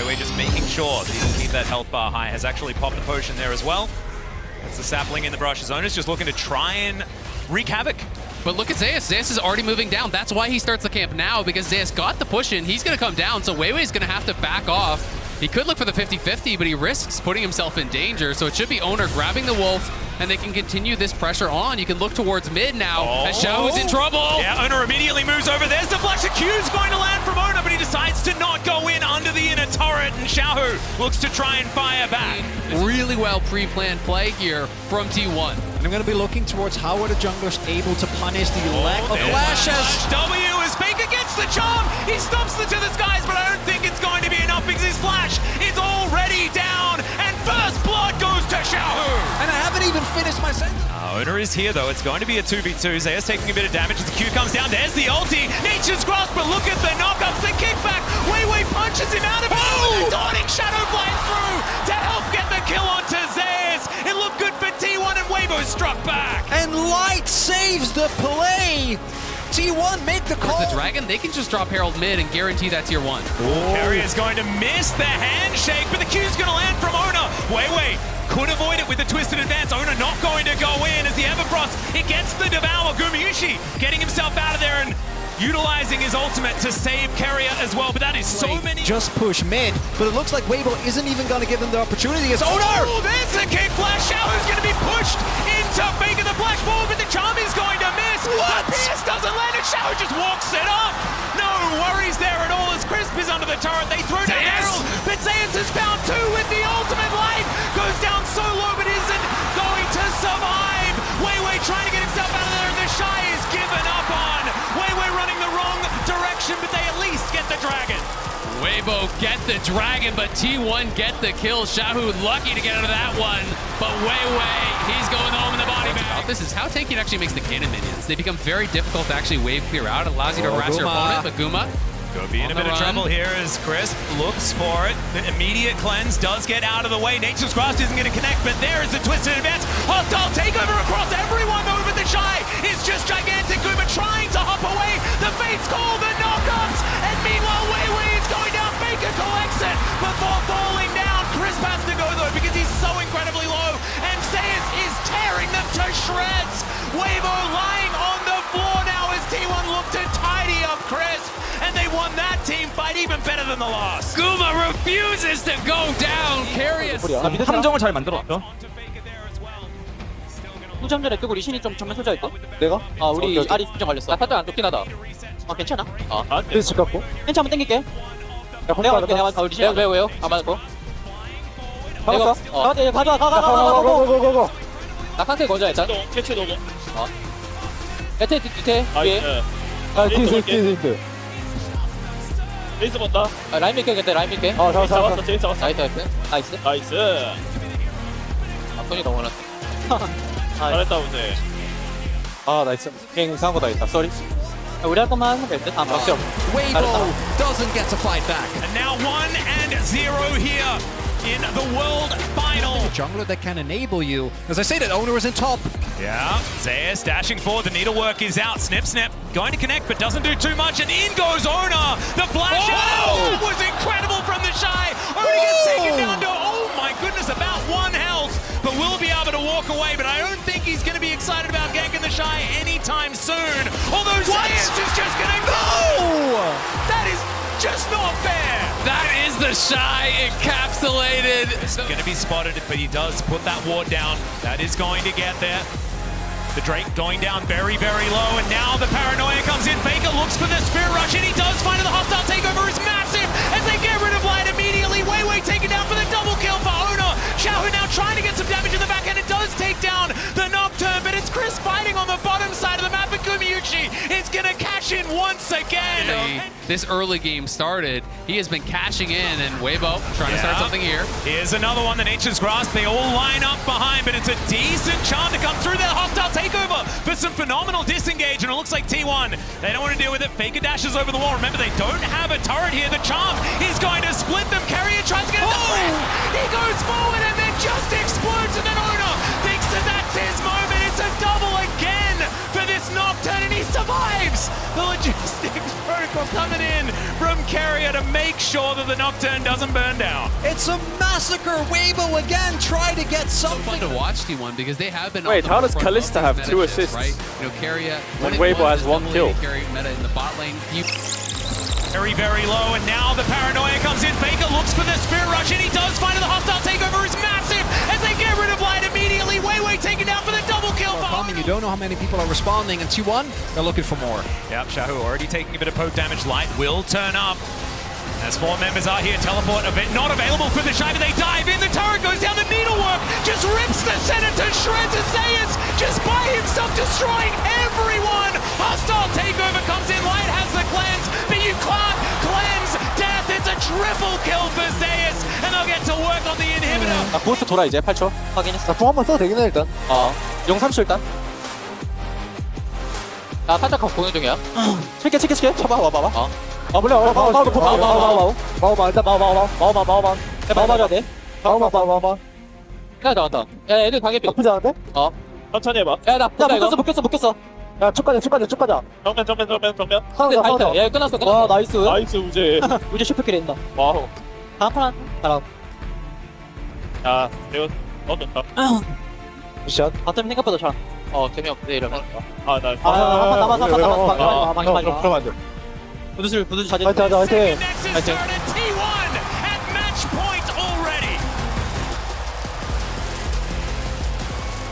Wei just making sure that he can keep that health bar high. Has actually popped a potion there as well. That's the sapling in the brush. Zona's just looking to try and wreak havoc. But look at Zeus. Zeus is already moving down. That's why he starts the camp now, because Zeus got the push in. He's going to come down, so Weiwei's going to have to back off. He could look for the 50-50, but he risks putting himself in danger. So it should be Owner grabbing the Wolf, and they can continue this pressure on. You can look towards mid now, as Xiaohu's in trouble. Yeah, Owner immediately moves over. There's the flash. The Q's going to land from Owner, but he decides to not go in under the inner turret, and Xiaohu looks to try and fire back. Really well pre-planned play here from T1. And I'm going to be looking towards how are the junglers able to punish the lack of flashes. W as Faker gets the charm. He stomps it to the skies, but I don't think it's going to be enough because his flash is already down. And first blood goes to Xiaohu. And I haven't even finished my sentence. Owner is here though. It's going to be a 2v2. Zeus taking a bit of damage as the Q comes down. There's the ulti. Nature's Grasp, but look at the knockups, the kickback. Wei punches him out of it. The Dawning Shadow flies through to help get the kill onto Zeus. It looked good for T1 and Weibo struck back. And Light saves the play. T1 make the call. The Dragon, they can just drop Herald mid and guarantee that tier 1. Carrier's going to miss the handshake, but the Q's going to land from Owner. Wei could avoid it with the twisted advance. Owner not going to go in as the Everfrost, it gets the Devour. Gumayushi getting himself out of there and utilizing his ultimate to save Carrier as well, but that is so many. Just push mid, but it looks like Weibo isn't even going to give him the opportunity as Owner! Oh, there's the kick flash. Xiaohu's going to be pushed into Faker the flash forward, but the charm is going to miss. What? The Pierce doesn't land and Xiaohu just walks it up. No worries there at all as Crisp is under the turret. They throw down Herald, but Zeus has found 2 with the ultimate life. Goes down so low, but isn't going to survive. Wei trying to get himself out of there, and the Shy is given up on. Wei running the wrong direction, but they at least get the Dragon. Weibo get the Dragon, but T1 get the kill. Xiaohu lucky to get out of that one, but Wei, he's going home in the body bag. This is how tanking actually makes the cannon minions. They become very difficult to actually wave clear out. It allows you to harass your opponent, but Guma Go be in a bit of trouble here as Crisp looks for it. The immediate cleanse does get out of the way. Nature's Grasp isn't going to connect, but there is a twisted advance. Hostile takeover across everyone, though, but the Shy is just gigantic. Guma trying to hop away. The Fates call the knockups, and meanwhile, Wei is going down. Faker collects it before falling down. Crisp has to go, though, because he's so incredibly low, and Zeus is tearing them to shreds. Weibo lying on the floor now as T1 look to tidy up Crisp. And they won that team fight even better than the last. Guma refuses to go down. Curious. 함정을 잘 만들었죠. 후전전에 끄고 리신이 좀 정면 소자 있다. 내가? 아 우리 아리 후전 걸렸어. 나 살짝 안 좋긴 하다. 아 괜찮아. 아, 그래서 집 갔고. 괜찮아 한번 땡길게. 야, 내가 맞게 내가 맞게. 리신 왜요? 안 맞고. 박았어? 가져와 고고고고고고. 나 칸클 거자 일단. 캐치 노고. 밑에 뒤에. 아, 디스. 레이스 본다. 라인 밀게 라인 밀게. 아, 잡았어. 제일 잡았어. 나이스. 나이스. 아 손이 너무 많았어. 잘했다 오늘. 아, 나이스. 게임 이상한 거 다 있다. 쏘리. 우리 할 것만 하면 될 듯. 아 맞죠. Weibo doesn't get to fight back. And now 1-0 here in the World Final. Jungler that can enable you. As I say, that Owner is in top. Yeah, Zeus dashing forward. The needlework is out. Snip. Going to connect, but doesn't do too much. And in goes Owner. The flash out was incredible from the Shy. Owner gets taken down to, oh my goodness, about 1 health. But will be able to walk away. But I don't think he's going to be excited about ganking the Shy anytime soon. Although Zeus is just going to go. That is just not fair. That is the Shy encapsulated. It's going to be spotted, but he does put that ward down. That is going to get there. The Drake going down very, very low, and now the paranoia comes in. Faker looks for the Spirit Rush, and he does find it. The hostile takeover is massive as they get rid of Light immediately. Wei taken down for the double kill for Owner. Xiaohu now trying to get some damage in the back end. It does take down the Nocturne, but it's Chris fighting on the bottom side of the map, and Gumayushi is going to cash in once again. This early game started, he has been cashing in, and Weibo trying to start something here. Here's another one, the Nature's Grasp. They all line up behind, but it's a decent charm to come through their hostile takeover for some phenomenal disengage, and it looks like T1, they don't want to deal with it. Faker dashes over the wall. Remember, they don't have a turret here. The charm is going to split them. Carrier tries to get it. He goes forward and then just explodes, and then Owner thinks that that's his moment. It's a double again for this Nocturne, and he survives the logistics. Instincts protocol coming in from Carrier to make sure that the Nocturne doesn't burn down. It's a massacre. Weibo again try to get Fun something. to watch T1 because they have been. Wait, on the how does forefront of Kalista these have meta 2 shifts, assists? Right? You know, Carrier. When Weibo has 1 kill. Carry meta in the bot lane. Very, very low, and now the paranoia comes in. Faker looks for the Spirit Rush, and he does find it. The hostile takeover is massive as they get rid of Light immediately. Wei taken down for the double kill. Coming, you don't know how many people are responding, and T1, they're looking for more. Yep, Shahu already taking a bit of poke damage. Light will turn up. As 4 members are here, teleport a bit not available for the Shy, but they dive in. The turret goes down, the needlework just rips the center to shreds. And Zeus just by himself destroying everyone. Hostile takeover comes in. Light has the cleanse, but you can't cleanse death. It's a triple kill for Zeus, and they'll get to work on the inhibitor. 나 고스트 돌아 이제 8초. 확인했어. 나궁 한번 써도 되긴 해 일단. 용 30초 일단. 나 살짝 공연 중이야. 칠게. 쳐봐 와봐. 어. 몰래 마우 일단 마우. 마우 맞아야 돼. 마우. 야 나왔다. 야 애들 가게 삐. 나쁘지 않은데? 어. 천천히 해봐. 야나 묶였어. 야 쭉 가자. 정면. 근데 다 있다. 야 끝났어. 와, 나이스. 나이스 우재. 우재 슈퍼킬 했다. 와우. 다음 판 가라. 야 이거 넣었다. 미션. 바텀 생각보다 잘. 재미없대 이러면. 아나 한판 남았어. 그럼 안 돼. 부두술 자제. 화이팅. Next is started T1 at match point already.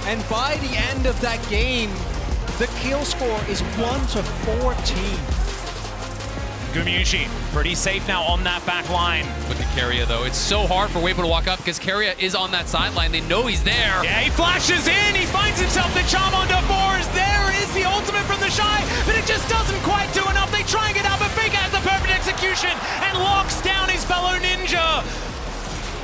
And by the end of that game, the kill score is 1-14. Gumiushi, pretty safe now on that back line. Look at Carrier though. It's so hard for Weibo to walk up because Carrier is on that sideline. They know he's there. Yeah, he flashes in. He finds himself the charm on the fours. There is the ultimate from the Shy, but it just doesn't quite do enough. They try and get out, but Faker has the perfect execution and locks down his fellow ninja.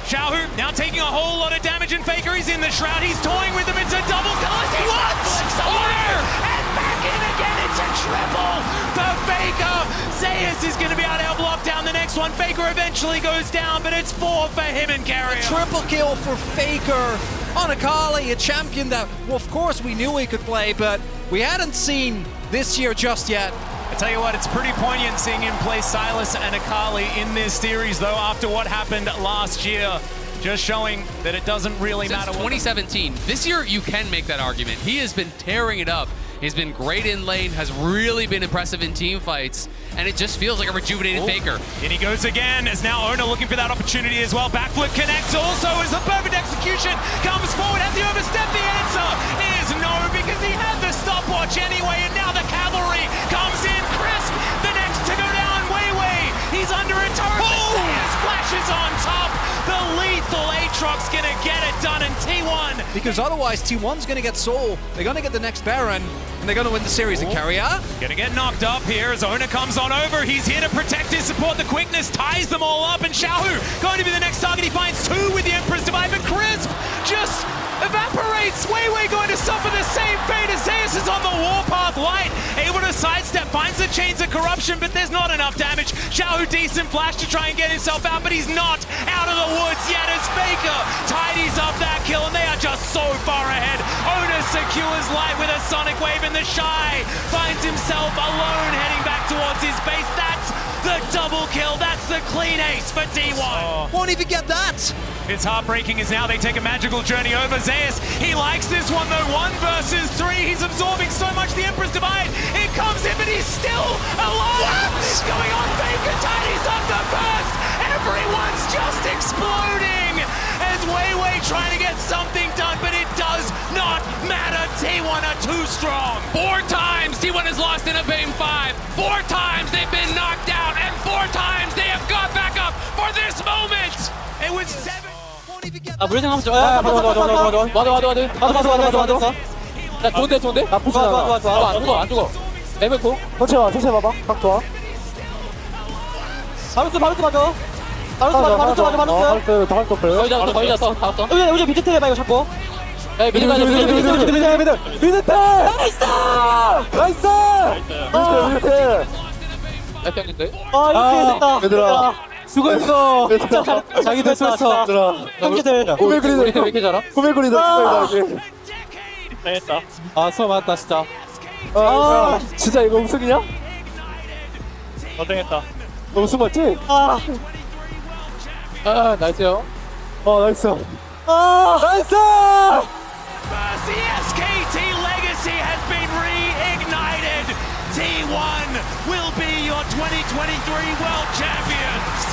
Xiaohu now taking a whole lot of damage, and Faker is in the shroud. He's toying with him. It's a double kill. What? Order! And back in again. It's a triple for Faker. Zeus is going to be able to help lock down the next one. Faker eventually goes down, but it's 4 for him and Carrier. Triple kill for Faker on Akali, a champion that, well, of course, we knew he could play, but we hadn't seen this year just yet. I tell you what, it's pretty poignant seeing him play Silas and Akali in this series, though, after what happened last year. Just showing that it doesn't really Since matter. 2017. This year, you can make that argument. He has been tearing it up. He's been great in lane, has really been impressive in team fights, and it just feels like a rejuvenated Faker. In he goes again, as now Ona looking for that opportunity as well. Backflip connects also as the perfect execution comes forward. Has he overstepped? The answer is no, because he had the stopwatch anyway, and now the cavalry comes in. Crisp, the next to go down. Wei, he's under a turret. Zeus flashes on top. The lethal Aatrox gonna get it done, and T1. Because otherwise, T1's going to get Soul. They're going to get the next Baron, and they're going to win the series. And Carrier? Gonna get knocked up here as Ona comes on over. He's here to protect his support. The quickness ties them all up, and Xiaohu going to be the next target. He finds 2 with the Emperor's Divide, but Crisp just evaporates. Wei going to suffer the same fate as Zeus is on the warpath. Light able to sidestep, finds the Chains of Corruption, but there's not enough damage. Xiaohu decent flash to try and get himself out, but he's not out of the woods yet as Faker tidies up that kill, and they are just so far ahead. Ona secures Light with a Sonic Wave, and the Shy finds himself alone heading back towards his base. That's the double kill. That's the clean ace for D1. Won't even get that. It's heartbreaking as now they take a magical journey over. Zeus, he likes this one though. 1 versus 3. He's absorbing so much. The Emperor's Divide. It comes in, but he's still alive. What is going on? Faker tidies up the burst. Everyone's just exploding as Wei trying to get something done, but it does not matter. T1 are too strong. 4 times T1 has lost in a game 5. 4 times they've been knocked out, and 4 times they have got back up for this moment. It was 7. Won't even get 아 that. 물생 한번 줘. 와드. 야 좋은데. 나쁘지 않아. 좋아. 안 죽어. 레벨9. 천천히 봐봐. 각 좋아. 바루스 맞아. 바루스. 더 거의 잤어. 다 왔어. 우재 미드 테레 봐 이거 잡고. 야 미드 가자. 미드 나이스! FM인데. 이렇게 됐다. 얘들아. 수고했어. 자기들 수고했어. 형제들. 우리 왜 이렇게 잘하? 고백거리다. 했다. 수고 많았다 진짜. 진짜 이거 우승이냐? 고생했다. 너무 숨었지? 아, 나이스요. 나이스. 나이스! The SKT legacy has been reignited. T1 will be your 2023 world champions.